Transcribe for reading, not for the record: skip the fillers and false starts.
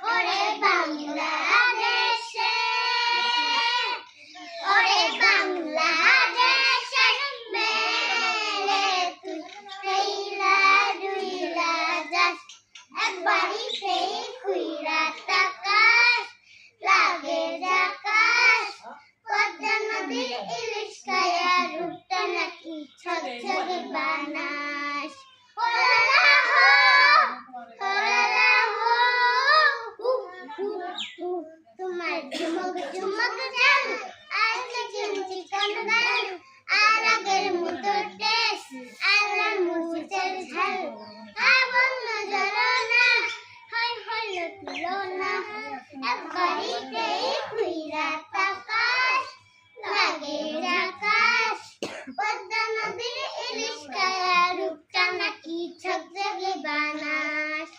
ওরে বাংলাদেশে ওরে বাংলাদেশে মেরে তুই রইলা রইলা যাস একবারই সেই খুইরা তাকাস লাগে যাকাস পদ্মা নদীর ইলিশ খায়া রূপটা নাকি ছকছকে বানাস তোমার ঝুমক ঝুমক জান আর চিকন গান আর আগের মতো টেস্ট আল্লাহ মুচের ঝাল আবন্ন জ্বলনা হয় হলো তুলনা একবারিতেই খুইরা তাকাস লাগে আকাশ পদ্মা নদীর ইলিশ খায়া রূপটা নাকি ছকছকে বানাস